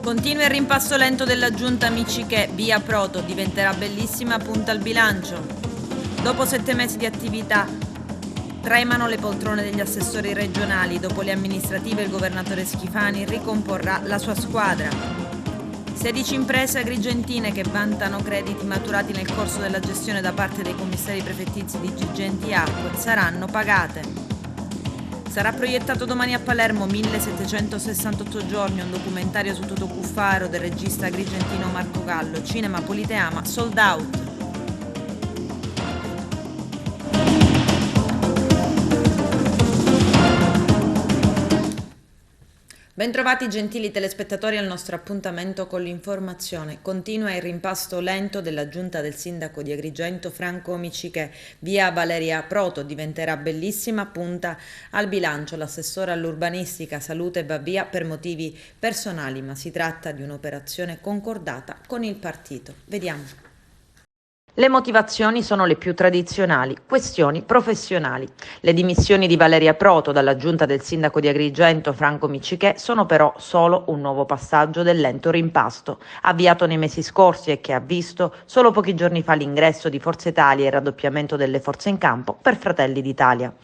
Continua il rimpasto lento della giunta Miccichè, via Proto, diventerà bellissima, punta al bilancio. Dopo 7 mesi di attività, tremano le poltrone degli assessori regionali. Dopo le amministrative il governatore Schifani ricomporrà la sua squadra. 16 imprese agrigentine che vantano crediti maturati nel corso della gestione da parte dei commissari prefettizi di Girgenti Acque saranno pagate. Sarà proiettato domani a Palermo 1768 giorni, un documentario su Toto Cuffaro del regista agrigentino Marco Gallo, Cinema Politeama, sold out. Bentrovati gentili telespettatori al nostro appuntamento con l'informazione. Continua il rimpasto lento della giunta del sindaco di Agrigento Franco Miccichè. Via Valeria Proto diventerà bellissima, punta al bilancio. L'assessore all'urbanistica Salute va via per motivi personali, ma si tratta di un'operazione concordata con il partito. Vediamo. Le motivazioni sono le più tradizionali, questioni professionali. Le dimissioni di Valeria Proto dalla giunta del sindaco di Agrigento Franco Miccichè sono però solo un nuovo passaggio del lento rimpasto, avviato nei mesi scorsi e che ha visto solo pochi giorni fa l'ingresso di Forza Italia e il raddoppiamento delle forze in campo per Fratelli d'Italia.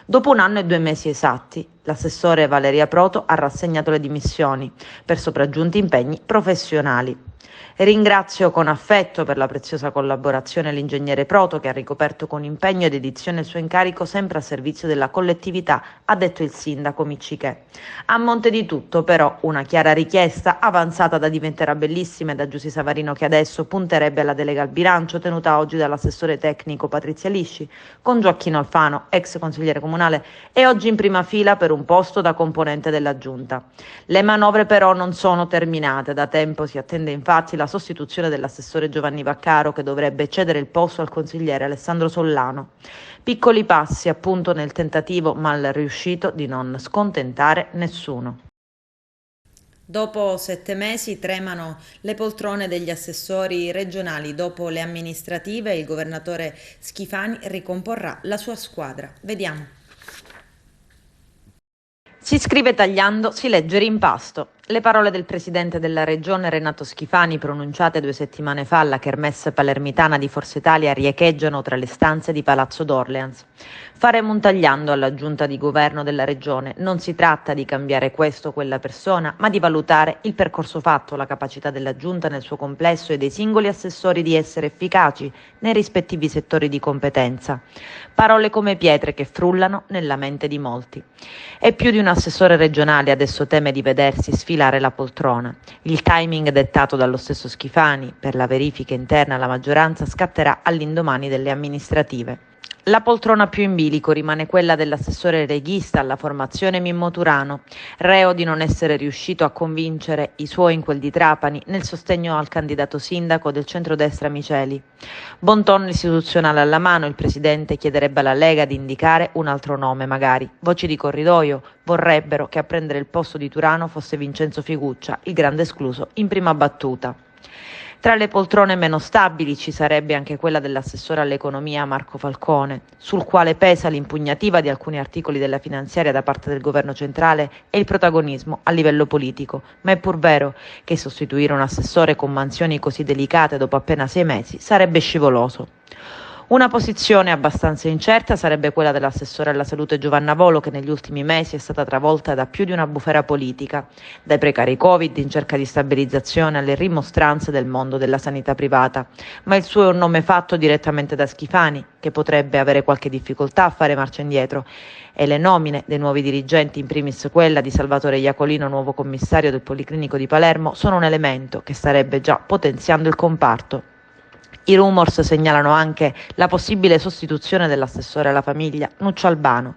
Dopo 1 anno e 2 mesi esatti, l'assessore Valeria Proto ha rassegnato le dimissioni per sopraggiunti impegni professionali. Ringrazio con affetto per la preziosa collaborazione l'ingegnere Proto, che ha ricoperto con impegno ed dedizione il suo incarico sempre a servizio della collettività, ha detto il sindaco Miccichè. A monte di tutto, però, una chiara richiesta avanzata da Diventerà Bellissima e da Giussi Savarino, che adesso punterebbe alla delega al bilancio tenuta oggi dall'assessore tecnico Patrizia Lisci, con Gioacchino Alfano, ex consigliere comunale, e oggi in prima fila per un posto da componente della giunta. Le manovre però non sono terminate, da tempo si attende infatti la sostituzione dell'assessore Giovanni Vaccaro, che dovrebbe cedere il posto al consigliere Alessandro Sollano. Piccoli passi appunto nel tentativo mal riuscito di non scontentare nessuno. Dopo 7 mesi tremano le poltrone degli assessori regionali. Dopo le amministrative il governatore Schifani ricomporrà la sua squadra. Vediamo. Si scrive tagliando, si legge rimpasto. Le parole del presidente della regione Renato Schifani, pronunciate 2 settimane fa alla kermesse palermitana di Forza Italia, riecheggiano tra le stanze di Palazzo d'Orleans. Faremo un tagliando alla giunta di governo della regione. Non si tratta di cambiare questo o quella persona, ma di valutare il percorso fatto, la capacità della giunta nel suo complesso e dei singoli assessori di essere efficaci nei rispettivi settori di competenza. Parole come pietre che frullano nella mente di molti. E più di un assessore regionale adesso teme di vedersi sfilare la poltrona. Il timing dettato dallo stesso Schifani per la verifica interna alla maggioranza scatterà all'indomani delle amministrative. La poltrona più in bilico rimane quella dell'assessore leghista alla formazione Mimmo Turano, reo di non essere riuscito a convincere i suoi in quel di Trapani nel sostegno al candidato sindaco del centrodestra Miceli. Bon ton istituzionale alla mano, il presidente chiederebbe alla Lega di indicare un altro nome magari. Voci di corridoio vorrebbero che a prendere il posto di Turano fosse Vincenzo Figuccia, il grande escluso in prima battuta. Tra le poltrone meno stabili ci sarebbe anche quella dell'assessore all'economia Marco Falcone, sul quale pesa l'impugnativa di alcuni articoli della finanziaria da parte del governo centrale e il protagonismo a livello politico, ma è pur vero che sostituire un assessore con mansioni così delicate dopo appena 6 mesi sarebbe scivoloso. Una posizione abbastanza incerta sarebbe quella dell'assessore alla salute Giovanna Volo, che negli ultimi mesi è stata travolta da più di una bufera politica, dai precari Covid in cerca di stabilizzazione alle rimostranze del mondo della sanità privata. Ma il suo è un nome fatto direttamente da Schifani, che potrebbe avere qualche difficoltà a fare marcia indietro, e le nomine dei nuovi dirigenti, in primis quella di Salvatore Iacolino, nuovo commissario del Policlinico di Palermo, sono un elemento che starebbe già potenziando il comparto. I rumors segnalano anche la possibile sostituzione dell'assessore alla famiglia Nuccio Albano.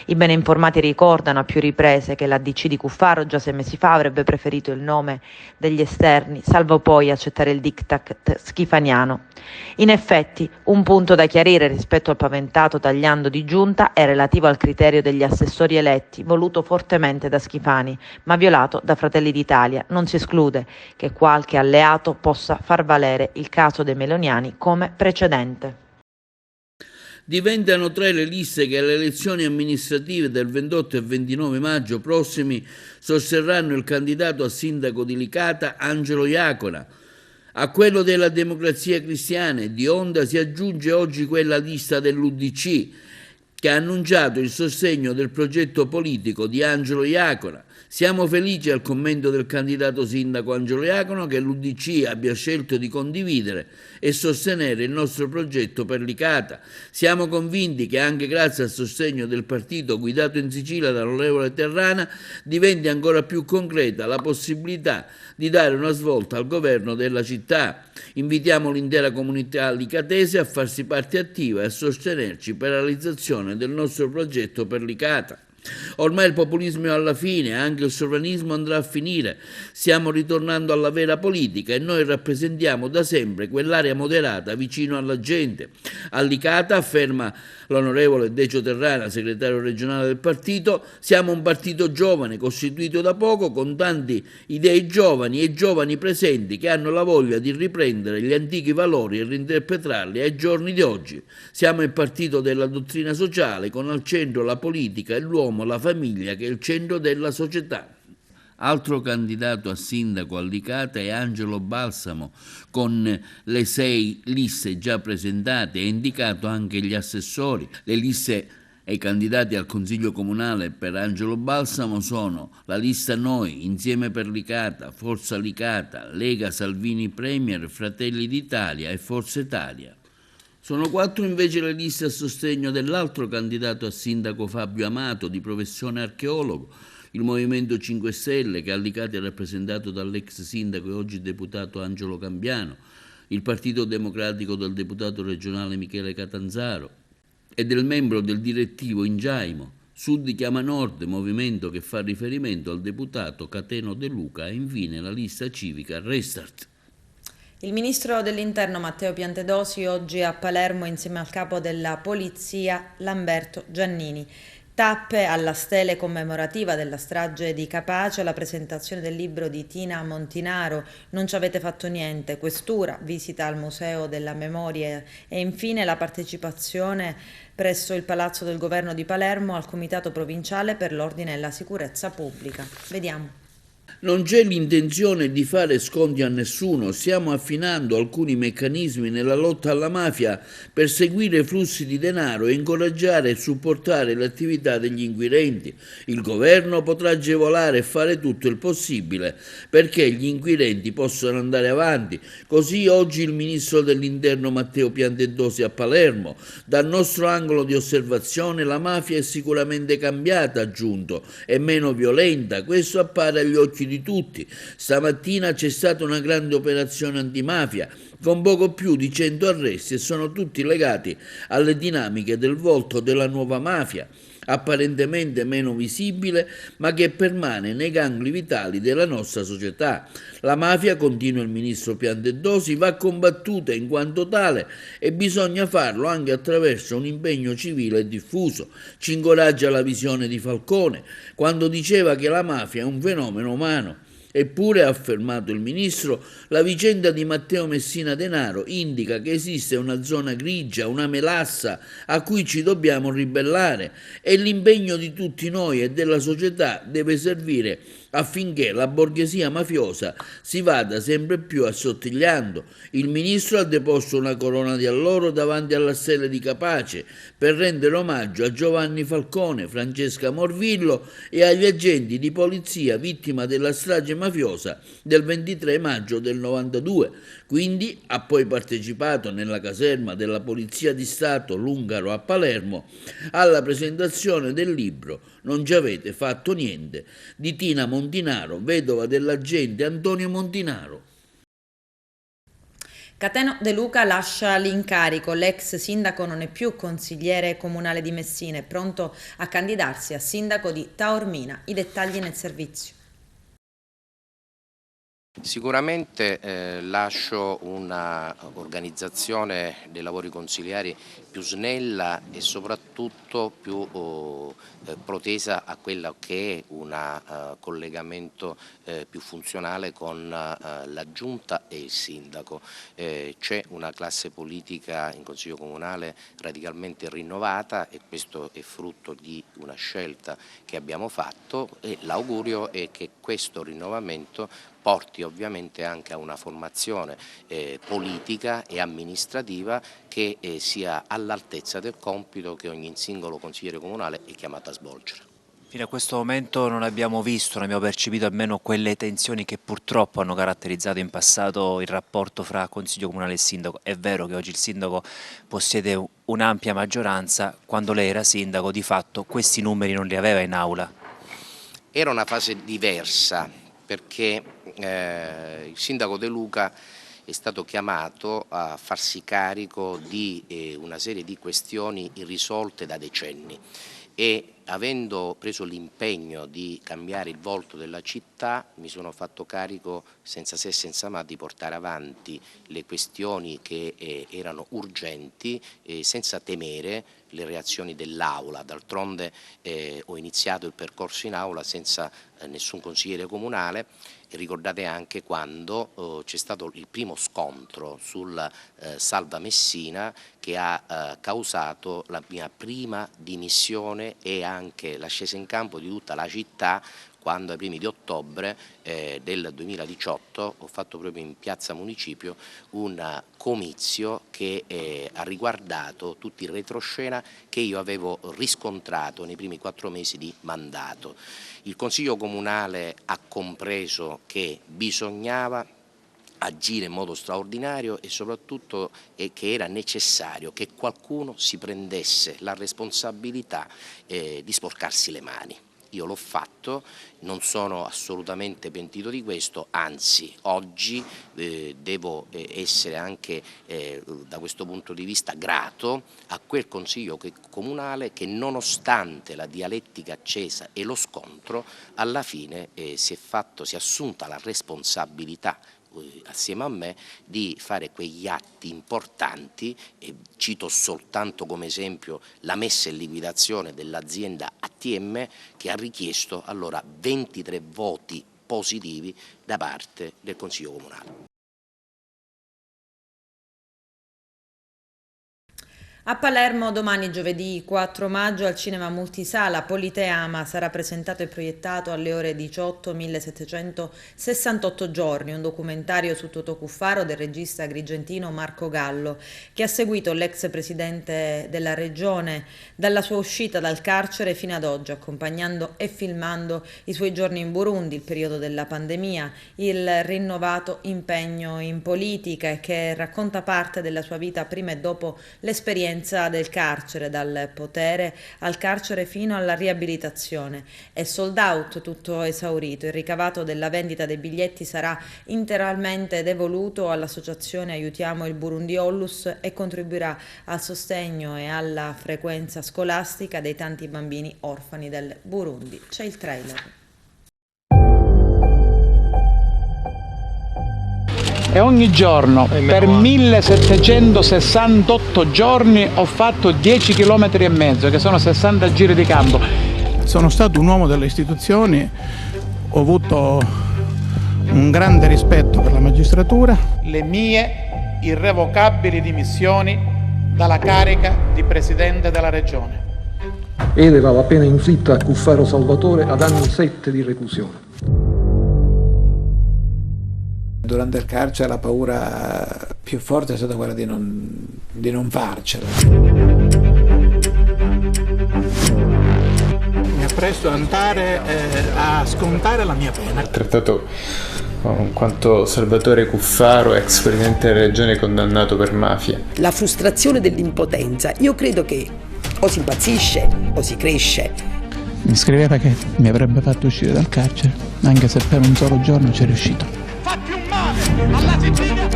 I bene informati ricordano a più riprese che l'ADC di Cuffaro già 6 mesi fa avrebbe preferito il nome degli esterni, salvo poi accettare il diktat schifaniano. In effetti, un punto da chiarire rispetto al paventato tagliando di giunta è relativo al criterio degli assessori eletti, voluto fortemente da Schifani, ma violato da Fratelli d'Italia. Non si esclude che qualche alleato possa far valere il caso dei meloniani come precedente. Diventano 3 le liste che alle elezioni amministrative del 28 e 29 maggio prossimi sosterranno il candidato a sindaco di Licata Angelo Iacona. A quello della Democrazia Cristiana e di Onda si aggiunge oggi quella lista dell'UDC, che ha annunciato il sostegno del progetto politico di Angelo Iacona. Siamo felici al commento del candidato sindaco Angelo Iacona che l'UDC abbia scelto di condividere e sostenere il nostro progetto per Licata. Siamo convinti che anche grazie al sostegno del partito guidato in Sicilia dall'onorevole Terrana diventi ancora più concreta la possibilità di dare una svolta al governo della città. Invitiamo l'intera comunità licatese a farsi parte attiva e a sostenerci per la realizzazione del nostro progetto per Licata. Ormai il populismo è alla fine, anche il sovranismo andrà a finire. Stiamo ritornando alla vera politica e noi rappresentiamo da sempre quell'area moderata vicino alla gente. A Licata, afferma l'onorevole Decio Terrana, segretario regionale del partito, siamo un partito giovane, costituito da poco, con tanti idee giovani e giovani presenti che hanno la voglia di riprendere gli antichi valori e reinterpretarli ai giorni di oggi. Siamo il partito della dottrina sociale, con al centro la politica e l'uomo, la famiglia, che è il centro della società. Altro candidato a sindaco a Licata è Angelo Balsamo, con le 6 liste già presentate, ha indicato anche gli assessori. Le liste e i candidati al Consiglio Comunale per Angelo Balsamo sono la lista Noi, Insieme per Licata, Forza Licata, Lega Salvini Premier, Fratelli d'Italia e Forza Italia. Sono 4 invece le liste a sostegno dell'altro candidato a sindaco Fabio Amato, di professione archeologo, il Movimento 5 Stelle, che a Licata è rappresentato dall'ex sindaco e oggi deputato Angelo Cambiano, il Partito Democratico del deputato regionale Michele Catanzaro e del membro del direttivo Ingiaimo, Sud chiama Nord, movimento che fa riferimento al deputato Cateno De Luca, e infine la lista civica Restart. Il ministro dell'Interno Matteo Piantedosi oggi a Palermo insieme al capo della polizia Lamberto Giannini. Tappe alla stele commemorativa della strage di Capace, la presentazione del libro di Tina Montinaro, Non ci avete fatto niente, questura, visita al Museo della Memoria e infine la partecipazione presso il Palazzo del Governo di Palermo al Comitato Provinciale per l'Ordine e la Sicurezza Pubblica. Vediamo. Non c'è l'intenzione di fare sconti a nessuno, stiamo affinando alcuni meccanismi nella lotta alla mafia per seguire i flussi di denaro e incoraggiare e supportare le attività degli inquirenti. Il governo potrà agevolare e fare tutto il possibile perché gli inquirenti possano andare avanti. Così oggi il ministro dell'Interno Matteo Piantedosi a Palermo. Dal nostro angolo di osservazione la mafia è sicuramente cambiata, ha aggiunto, è meno violenta, questo appare agli occhi di tutti. Stamattina c'è stata una grande operazione antimafia con poco più di 100 arresti e sono tutti legati alle dinamiche del volto della nuova mafia, apparentemente meno visibile ma che permane nei gangli vitali della nostra società. La mafia, continua il ministro Piantedosi, va combattuta in quanto tale e bisogna farlo anche attraverso un impegno civile e diffuso. Ci incoraggia la visione di Falcone quando diceva che la mafia è un fenomeno umano. Eppure, ha affermato il ministro, la vicenda di Matteo Messina Denaro indica che esiste una zona grigia, una melassa a cui ci dobbiamo ribellare e l'impegno di tutti noi e della società deve servire affinché la borghesia mafiosa si vada sempre più assottigliando. Il ministro ha deposto una corona di alloro davanti alla stella di Capace per rendere omaggio a Giovanni Falcone, Francesca Morvillo e agli agenti di polizia vittima della strage mafiosa del 23 maggio del 92. Quindi ha poi partecipato nella caserma della Polizia di Stato Lungaro a Palermo alla presentazione del libro Non ci avete fatto niente di Tina Montinaro, vedova dell'agente Antonio Montinaro. Cateno De Luca lascia l'incarico, l'ex sindaco non è più consigliere comunale di Messina, è pronto a candidarsi a sindaco di Taormina. I dettagli nel servizio. Sicuramente lascio una organizzazione dei lavori consiliari più snella e soprattutto più protesa a quello che è un collegamento più funzionale con la Giunta e il Sindaco. C'è una classe politica in Consiglio Comunale radicalmente rinnovata e questo è frutto di una scelta che abbiamo fatto e l'augurio è che questo rinnovamento porti ovviamente anche a una formazione politica e amministrativa che sia all'altezza del compito che ogni singolo consigliere comunale è chiamato a svolgere. Fino a questo momento non abbiamo visto, non abbiamo percepito almeno quelle tensioni che purtroppo hanno caratterizzato in passato il rapporto fra Consiglio Comunale e Sindaco. È vero che oggi il Sindaco possiede un'ampia maggioranza, quando lei era Sindaco di fatto questi numeri non li aveva in aula. Era una fase diversa perché il Sindaco De Luca è stato chiamato a farsi carico di una serie di questioni irrisolte da decenni e avendo preso l'impegno di cambiare il volto della città mi sono fatto carico senza se e senza ma di portare avanti le questioni che erano urgenti senza temere le reazioni dell'Aula. D'altronde ho iniziato il percorso in Aula senza nessun consigliere comunale. Ricordate anche quando c'è stato il primo scontro sul Salva Messina che ha causato la mia prima dimissione e anche l'ascesa in campo di tutta la città quando ai primi di ottobre del 2018 ho fatto proprio in piazza Municipio un comizio che ha riguardato tutti il retroscena che io avevo riscontrato nei primi 4 mesi di mandato. Il Consiglio Comunale ha compreso che bisognava agire in modo straordinario e soprattutto che era necessario che qualcuno si prendesse la responsabilità di sporcarsi le mani. Io l'ho fatto, non sono assolutamente pentito di questo, anzi oggi devo essere anche da questo punto di vista grato a quel Consiglio Comunale che nonostante la dialettica accesa e lo scontro alla fine si è assunta la responsabilità assieme a me di fare quegli atti importanti e cito soltanto come esempio la messa in liquidazione dell'azienda ATM che ha richiesto allora 23 voti positivi da parte del Consiglio Comunale. A Palermo domani giovedì 4 maggio al cinema multisala Politeama sarà presentato e proiettato alle ore 18 1768 giorni, un documentario su Totò Cuffaro del regista agrigentino Marco Gallo, che ha seguito l'ex presidente della regione dalla sua uscita dal carcere fino ad oggi, accompagnando e filmando i suoi giorni in Burundi, il periodo della pandemia, il rinnovato impegno in politica e che racconta parte della sua vita prima e dopo l'esperienza del carcere, dal potere al carcere fino alla riabilitazione. È sold out, tutto esaurito. Il ricavato della vendita dei biglietti sarà interamente devoluto all'associazione Aiutiamo il Burundi Ollus e contribuirà al sostegno e alla frequenza scolastica dei tanti bambini orfani del Burundi. C'è il trailer. E ogni giorno per 1768 giorni ho fatto 10 km e mezzo, che sono 60 giri di campo. Sono stato un uomo delle istituzioni, ho avuto un grande rispetto per la magistratura. Le mie irrevocabili dimissioni dalla carica di Presidente della Regione. Eleva la pena inflitta a Cuffaro Salvatore ad anni 7 di reclusione. Durante il carcere la paura più forte è stata quella di non farcela. Mi appresto ad andare a scontare la mia pena. Ho trattato in quanto Salvatore Cuffaro, ex presidente della regione condannato per mafia. La frustrazione dell'impotenza, io credo che o si impazzisce o si cresce. Mi scriveva che mi avrebbe fatto uscire dal carcere, anche se per un solo giorno ci è riuscito. Fa più male alla Sicilia.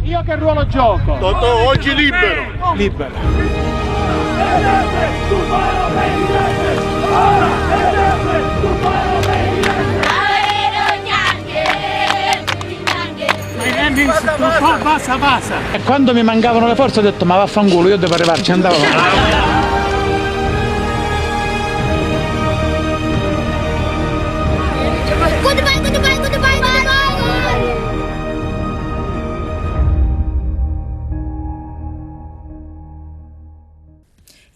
Io che ruolo gioco? Totò oggi libero. Libero. Basta. E quando mi mancavano le forze ho detto ma vaffanculo, io devo arrivarci, andavo.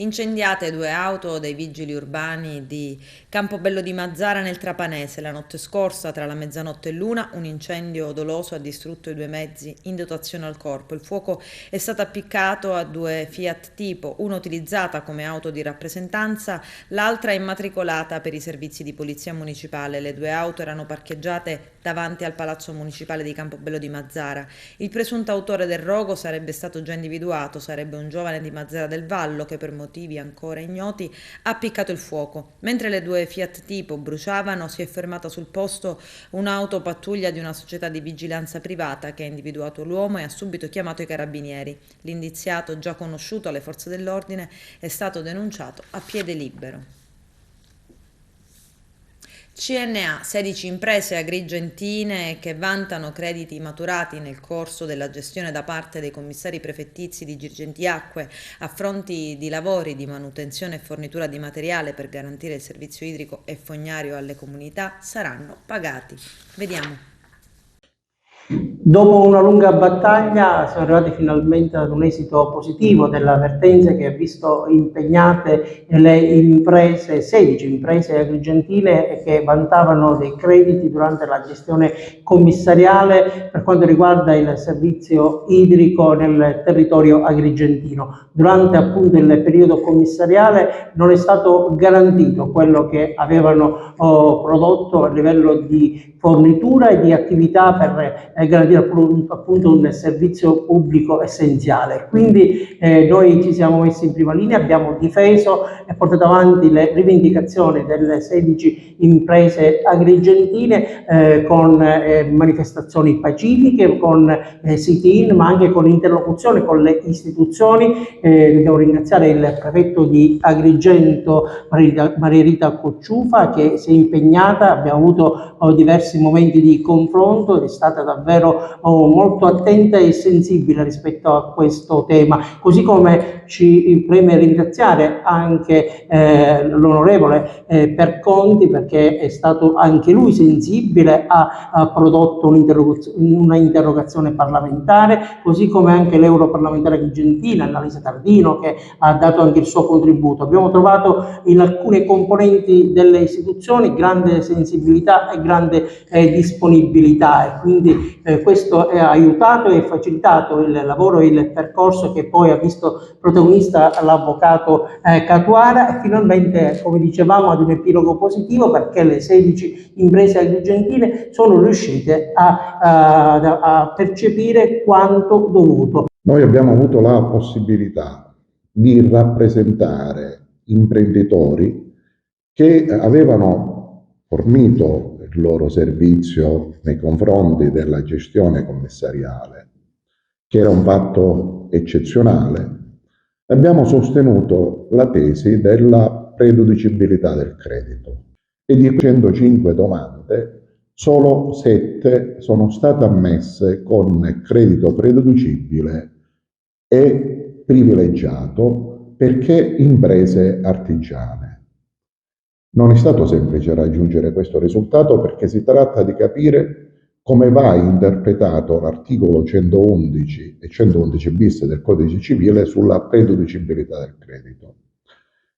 Incendiate 2 auto dei vigili urbani di Campobello di Mazara nel Trapanese. La notte scorsa, tra la mezzanotte e l'1, un incendio doloso ha distrutto i 2 mezzi in dotazione al corpo. Il fuoco è stato appiccato a 2 Fiat Tipo, una utilizzata come auto di rappresentanza, l'altra immatricolata per i servizi di polizia municipale. Le 2 auto erano parcheggiate davanti al Palazzo Municipale di Campobello di Mazara. Il presunto autore del rogo sarebbe stato già individuato, sarebbe un giovane di Mazara del Vallo che per motivi ancora ignoti ha appiccato il fuoco. Mentre le 2 Fiat Tipo bruciavano, si è fermata sul posto un'auto pattuglia di una società di vigilanza privata che ha individuato l'uomo e ha subito chiamato i carabinieri. L'indiziato, già conosciuto alle forze dell'ordine, è stato denunciato a piede libero. CNA, 16 imprese agrigentine che vantano crediti maturati nel corso della gestione da parte dei commissari prefettizi di Girgenti Acque a fronti di lavori di manutenzione e fornitura di materiale per garantire il servizio idrico e fognario alle comunità saranno pagati. Vediamo. Dopo una lunga battaglia siamo arrivati finalmente ad un esito positivo della vertenza che ha visto impegnate le imprese, 16 imprese agrigentine che vantavano dei crediti durante la gestione commissariale per quanto riguarda il servizio idrico nel territorio agrigentino. Durante appunto il periodo commissariale non è stato garantito quello che avevano prodotto a livello di fornitura e di attività per garantire appunto un servizio pubblico essenziale. Quindi noi ci siamo messi in prima linea, abbiamo difeso e portato avanti le rivendicazioni delle 16 imprese agrigentine con manifestazioni pacifiche, con sit-in, ma anche con interlocuzione con le istituzioni. Dobbiamo ringraziare il prefetto di Agrigento, Maria Rita Cocciufa, che si è impegnata. Abbiamo avuto diversi momenti di confronto ed è stata davvero molto attenta e sensibile rispetto a questo tema, così come ci preme ringraziare anche l'onorevole Perconti, perché è stato anche lui sensibile, ha prodotto una interrogazione parlamentare, così come anche l'europarlamentare argentina Annalisa Tardino, che ha dato anche il suo contributo. Abbiamo trovato in alcune componenti delle istituzioni grande sensibilità e grande disponibilità, e quindi questo ha aiutato e facilitato il lavoro e il percorso che poi ha visto protagonista l'avvocato Catuara, e finalmente, come dicevamo, ad un epilogo positivo, perché le 16 imprese agrigentine sono riuscite a percepire quanto dovuto. Noi abbiamo avuto la possibilità di rappresentare imprenditori che avevano fornito il loro servizio nei confronti della gestione commissariale, che era un fatto eccezionale. Abbiamo sostenuto la tesi della prededucibilità del credito, e di 105 domande solo 7 sono state ammesse con credito prededucibile e privilegiato perché imprese artigiane. Non è stato semplice raggiungere questo risultato, perché si tratta di capire come va interpretato l'articolo 111 e 111 bis del Codice Civile sulla prededucibilità del credito.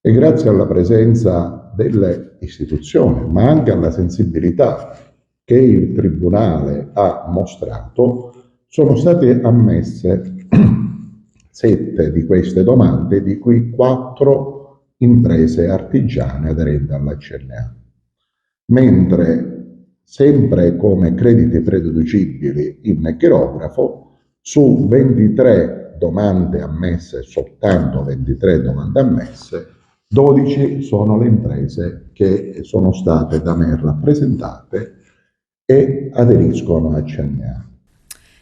E grazie alla presenza delle istituzioni, ma anche alla sensibilità che il Tribunale ha mostrato, sono state ammesse 7 di queste domande, di cui 4 imprese artigiane aderenti alla CNA. Mentre, sempre come crediti prededucibili in chirografo, su 23 domande ammesse, soltanto 23 domande ammesse, 12 sono le imprese che sono state da me rappresentate e aderiscono a CNA.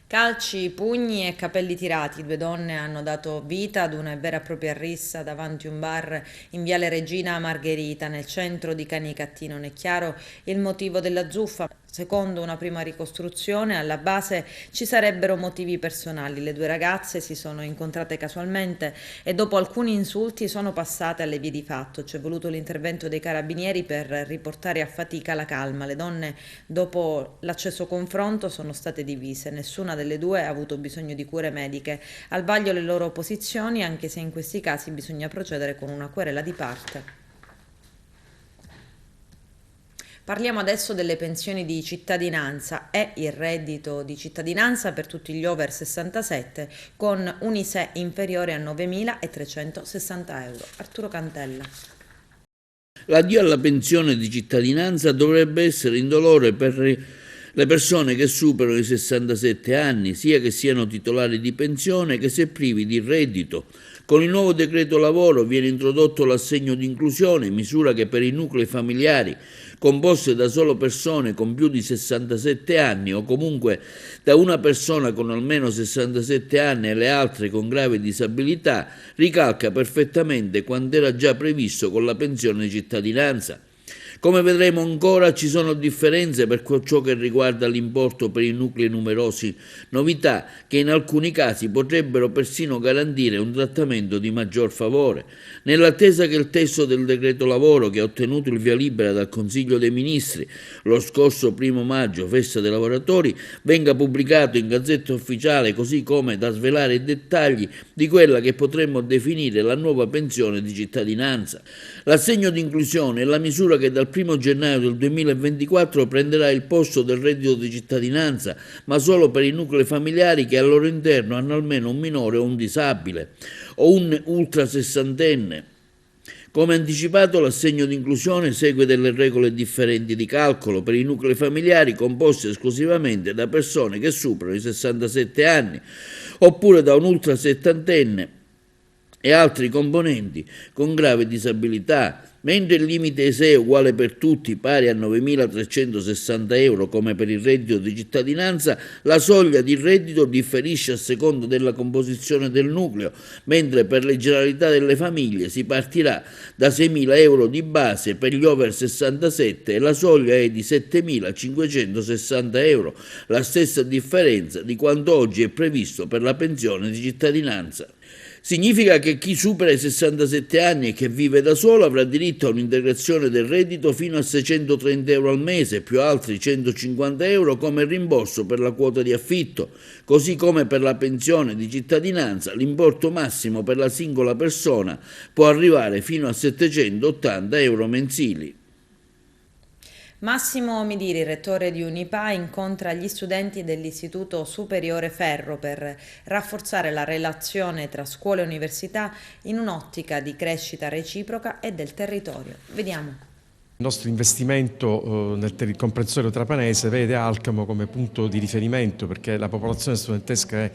Calci, pugni e capelli tirati, 2 donne hanno dato vita ad una vera e propria rissa davanti a un bar in Viale Regina Margherita, nel centro di Canicattì. Non è chiaro il motivo della zuffa. Secondo una prima ricostruzione, alla base ci sarebbero motivi personali. Le 2 ragazze si sono incontrate casualmente e dopo alcuni insulti sono passate alle vie di fatto. C'è voluto l'intervento dei carabinieri per riportare a fatica la calma. Le donne, dopo l'acceso confronto, sono state divise. Nessuna delle 2 ha avuto bisogno di cure mediche. Al vaglio le loro posizioni, anche se in questi casi bisogna procedere con una querela di parte. Parliamo adesso delle pensioni di cittadinanza e il reddito di cittadinanza per tutti gli over 67 con un ISEE inferiore a 9.360 euro. Arturo Cantella. L'addio alla pensione di cittadinanza dovrebbe essere indolore per le persone che superano i 67 anni, sia che siano titolari di pensione che se privi di reddito. Con il nuovo decreto lavoro viene introdotto l'assegno di inclusione, misura che per i nuclei familiari composte da solo persone con più di 67 anni o comunque da una persona con almeno 67 anni e le altre con grave disabilità, ricalca perfettamente quanto era già previsto con la pensione di cittadinanza. Come vedremo ancora ci sono differenze per ciò che riguarda l'importo per i nuclei numerosi, novità che in alcuni casi potrebbero persino garantire un trattamento di maggior favore. Nell'attesa che il testo del decreto lavoro, che ha ottenuto il via libera dal Consiglio dei Ministri lo scorso 1 maggio, festa dei lavoratori, venga pubblicato in Gazzetta Ufficiale, così come da svelare i dettagli di quella che potremmo definire la nuova pensione di cittadinanza. L'assegno di inclusione è la misura che dal 1 gennaio del 2024 prenderà il posto del reddito di cittadinanza, ma solo per i nuclei familiari che al loro interno hanno almeno un minore o un disabile o un ultrasessantenne. Come anticipato, l'assegno di inclusione segue delle regole differenti di calcolo per i nuclei familiari composti esclusivamente da persone che superano i 67 anni oppure da un ultrasettantenne e altri componenti con grave disabilità, mentre il limite ISEE uguale per tutti, pari a 9.360 euro come per il reddito di cittadinanza, la soglia di reddito differisce a seconda della composizione del nucleo, mentre per le generalità delle famiglie si partirà da 6.000 euro di base per gli over 67 e la soglia è di 7.560 euro, la stessa differenza di quanto oggi è previsto per la pensione di cittadinanza. Significa che chi supera i 67 anni e che vive da solo avrà diritto a un'integrazione del reddito fino a 630 euro al mese, più altri 150 euro come rimborso per la quota di affitto, così come per la pensione di cittadinanza l'importo massimo per la singola persona può arrivare fino a 780 euro mensili. Massimo Midiri, rettore di Unipa, incontra gli studenti dell'Istituto Superiore Ferro per rafforzare la relazione tra scuola e università in un'ottica di crescita reciproca e del territorio. Vediamo. Il nostro investimento nel comprensorio trapanese vede Alcamo come punto di riferimento perché la popolazione studentesca è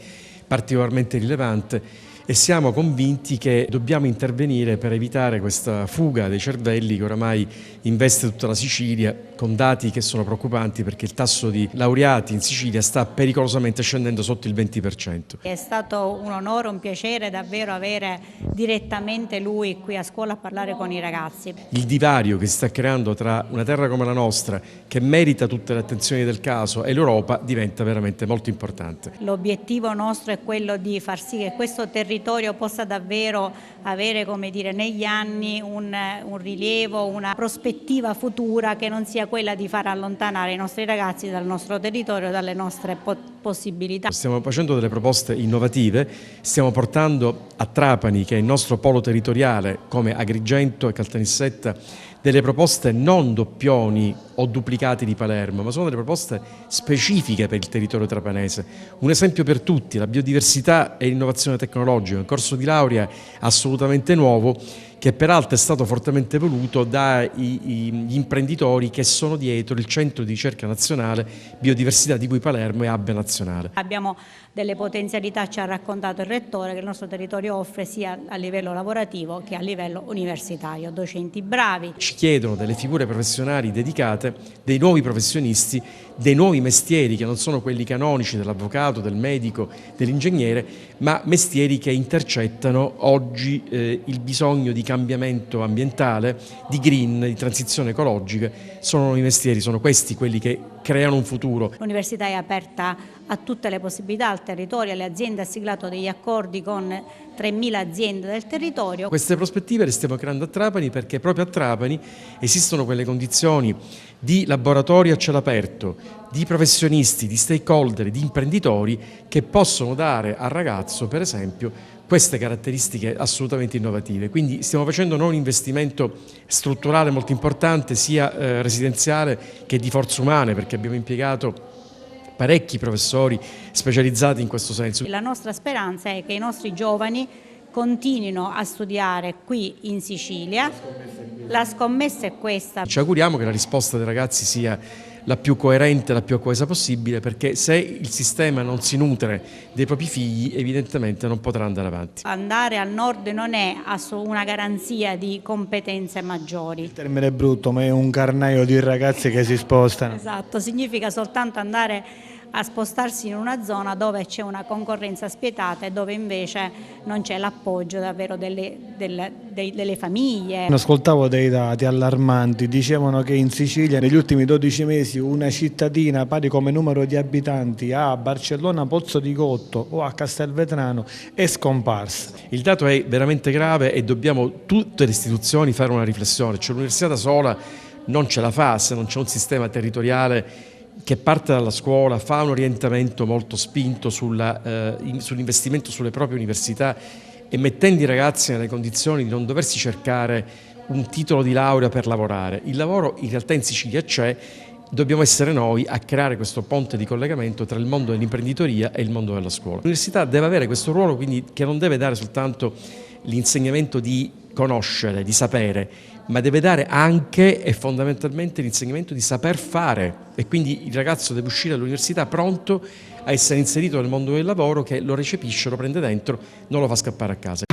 particolarmente rilevante e siamo convinti che dobbiamo intervenire per evitare questa fuga dei cervelli che oramai investe tutta la Sicilia, con dati che sono preoccupanti perché il tasso di laureati in Sicilia sta pericolosamente scendendo sotto il 20%. È stato un onore, un piacere davvero avere direttamente lui qui a scuola a parlare con i ragazzi. Il divario che si sta creando tra una terra come la nostra, che merita tutte le attenzioni del caso, e l'Europa diventa veramente molto importante. L'obiettivo nostro è quello di far sì che questo territorio possa davvero avere, come dire, negli anni un rilievo, una prospettiva futura che non sia quella di far allontanare i nostri ragazzi dal nostro territorio, dalle nostre possibilità. Stiamo facendo delle proposte innovative, stiamo portando a Trapani, che è il nostro polo territoriale, come Agrigento e Caltanissetta, delle proposte non doppioni o duplicati di Palermo, ma sono delle proposte specifiche per il territorio trapanese. Un esempio per tutti, la biodiversità e l'innovazione tecnologica, un corso di laurea assolutamente nuovo che peraltro è stato fortemente voluto dagli imprenditori che sono dietro il Centro di Ricerca Nazionale Biodiversità di cui Palermo è hub nazionale. Abbiamo delle potenzialità, ci ha raccontato il Rettore, che il nostro territorio offre sia a livello lavorativo che a livello universitario, docenti bravi. Ci chiedono delle figure professionali dedicate, dei nuovi professionisti, dei nuovi mestieri che non sono quelli canonici dell'avvocato, del medico, dell'ingegnere, ma mestieri che intercettano oggi il bisogno di cambiamento ambientale, di green, di transizione ecologica. Sono i mestieri, sono questi quelli che creano un futuro. L'università è aperta a tutte le possibilità, al territorio, alle aziende, ha siglato degli accordi con 3.000 aziende del territorio. Queste prospettive le stiamo creando a Trapani perché proprio a Trapani esistono quelle condizioni di laboratorio a cielo aperto, di professionisti, di stakeholder, di imprenditori che possono dare al ragazzo, per esempio, queste caratteristiche assolutamente innovative. Quindi stiamo facendo noi un investimento strutturale molto importante, sia residenziale che di forze umane, perché abbiamo impiegato parecchi professori specializzati in questo senso. La nostra speranza è che i nostri giovani continuino a studiare qui in Sicilia. La scommessa è questa. Ci auguriamo che la risposta dei ragazzi sia la più coerente, la più coesa possibile, perché se il sistema non si nutre dei propri figli, evidentemente non potrà andare avanti. Andare al nord non è una garanzia di competenze maggiori. Il termine è brutto, ma è un carnaio di ragazzi che si spostano. Esatto, significa soltanto andare a spostarsi in una zona dove c'è una concorrenza spietata e dove invece non c'è l'appoggio davvero delle famiglie. Ascoltavo dei dati allarmanti, dicevano che in Sicilia negli ultimi 12 mesi una cittadina pari come numero di abitanti a Barcellona Pozzo di Gotto o a Castelvetrano è scomparsa. Il dato è veramente grave e dobbiamo tutte le istituzioni fare una riflessione, cioè l'università da sola non ce la fa se non c'è un sistema territoriale che parte dalla scuola, fa un orientamento molto spinto sull'investimento sulle proprie università e mettendo i ragazzi nelle condizioni di non doversi cercare un titolo di laurea per lavorare. Il lavoro in realtà in Sicilia c'è, dobbiamo essere noi a creare questo ponte di collegamento tra il mondo dell'imprenditoria e il mondo della scuola. L'università deve avere questo ruolo, quindi, che non deve dare soltanto l'insegnamento di conoscere, di sapere, ma deve dare anche e fondamentalmente l'insegnamento di saper fare, e quindi il ragazzo deve uscire dall'università pronto a essere inserito nel mondo del lavoro, che lo recepisce, lo prende dentro, non lo fa scappare a casa.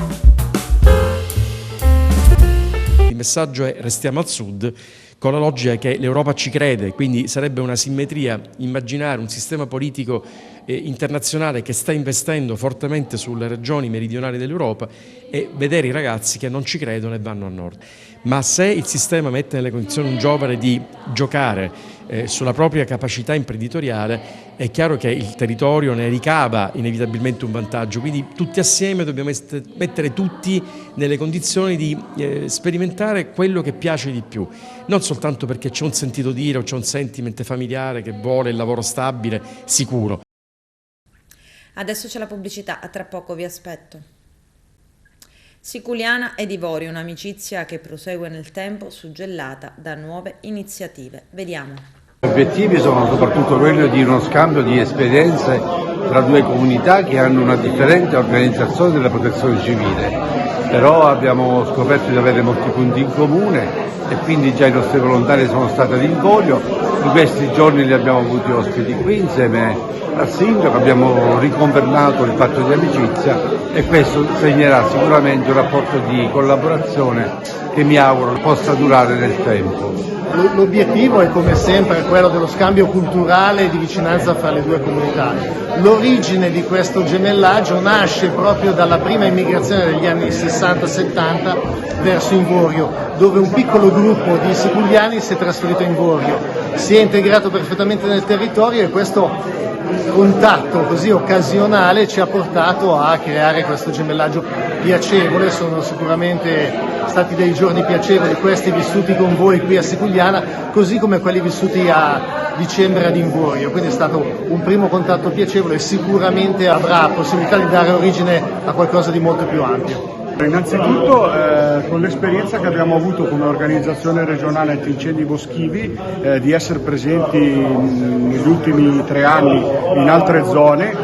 Il messaggio è: restiamo al sud, con la logica che l'Europa ci crede, quindi sarebbe una simmetria immaginare un sistema politico internazionale che sta investendo fortemente sulle regioni meridionali dell'Europa e vedere i ragazzi che non ci credono e vanno a nord. Ma se il sistema mette nelle condizioni un giovane di giocare sulla propria capacità imprenditoriale, è chiaro che il territorio ne ricava inevitabilmente un vantaggio, quindi tutti assieme dobbiamo mettere tutti nelle condizioni di sperimentare quello che piace di più, non soltanto perché c'è un sentito dire o c'è un sentiment familiare che vuole il lavoro stabile, sicuro. Adesso c'è la pubblicità, a tra poco vi aspetto. Siculiana ed Ivorio, un'amicizia che prosegue nel tempo, suggellata da nuove iniziative. Vediamo. Gli obiettivi sono soprattutto quelli di uno scambio di esperienze tra due comunità che hanno una differente organizzazione della protezione civile, però abbiamo scoperto di avere molti punti in comune e quindi già i nostri volontari sono stati ad Ingorio. In questi giorni li abbiamo avuti ospiti qui insieme al sindaco, abbiamo riconfermato il patto di amicizia e questo segnerà sicuramente un rapporto di collaborazione che mi auguro possa durare nel tempo. L'obiettivo è come sempre quello dello scambio culturale e di vicinanza fra le due comunità. L'origine di questo gemellaggio nasce proprio dalla prima immigrazione degli anni 60-70 verso Ingorio, dove un piccolo gruppo di siculiani si è trasferito in Ingorio, si è integrato perfettamente nel territorio e questo contatto così occasionale ci ha portato a creare questo gemellaggio piacevole. Sono sicuramente stati dei giorni piacevoli questi vissuti con voi qui a Siculiana, così come quelli vissuti a dicembre ad Ingorio, quindi è stato un primo contatto piacevole e sicuramente avrà possibilità di dare origine a qualcosa di molto più ampio. Innanzitutto con l'esperienza che abbiamo avuto come organizzazione regionale antincendi boschivi di essere presenti negli ultimi 3 anni in altre zone,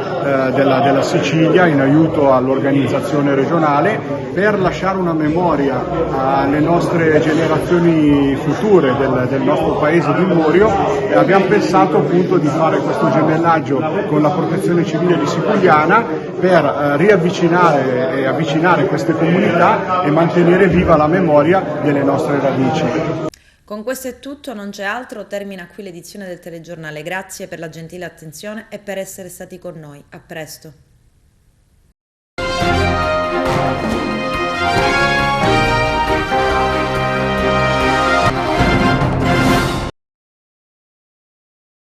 della Sicilia in aiuto all'organizzazione regionale per lasciare una memoria alle nostre generazioni future del nostro paese di Morio. Abbiamo pensato appunto di fare questo gemellaggio con la Protezione Civile di Siculiana per riavvicinare e avvicinare queste comunità e mantenere viva la memoria delle nostre radici. Con questo è tutto, non c'è altro, termina qui l'edizione del telegiornale. Grazie per la gentile attenzione e per essere stati con noi. A presto.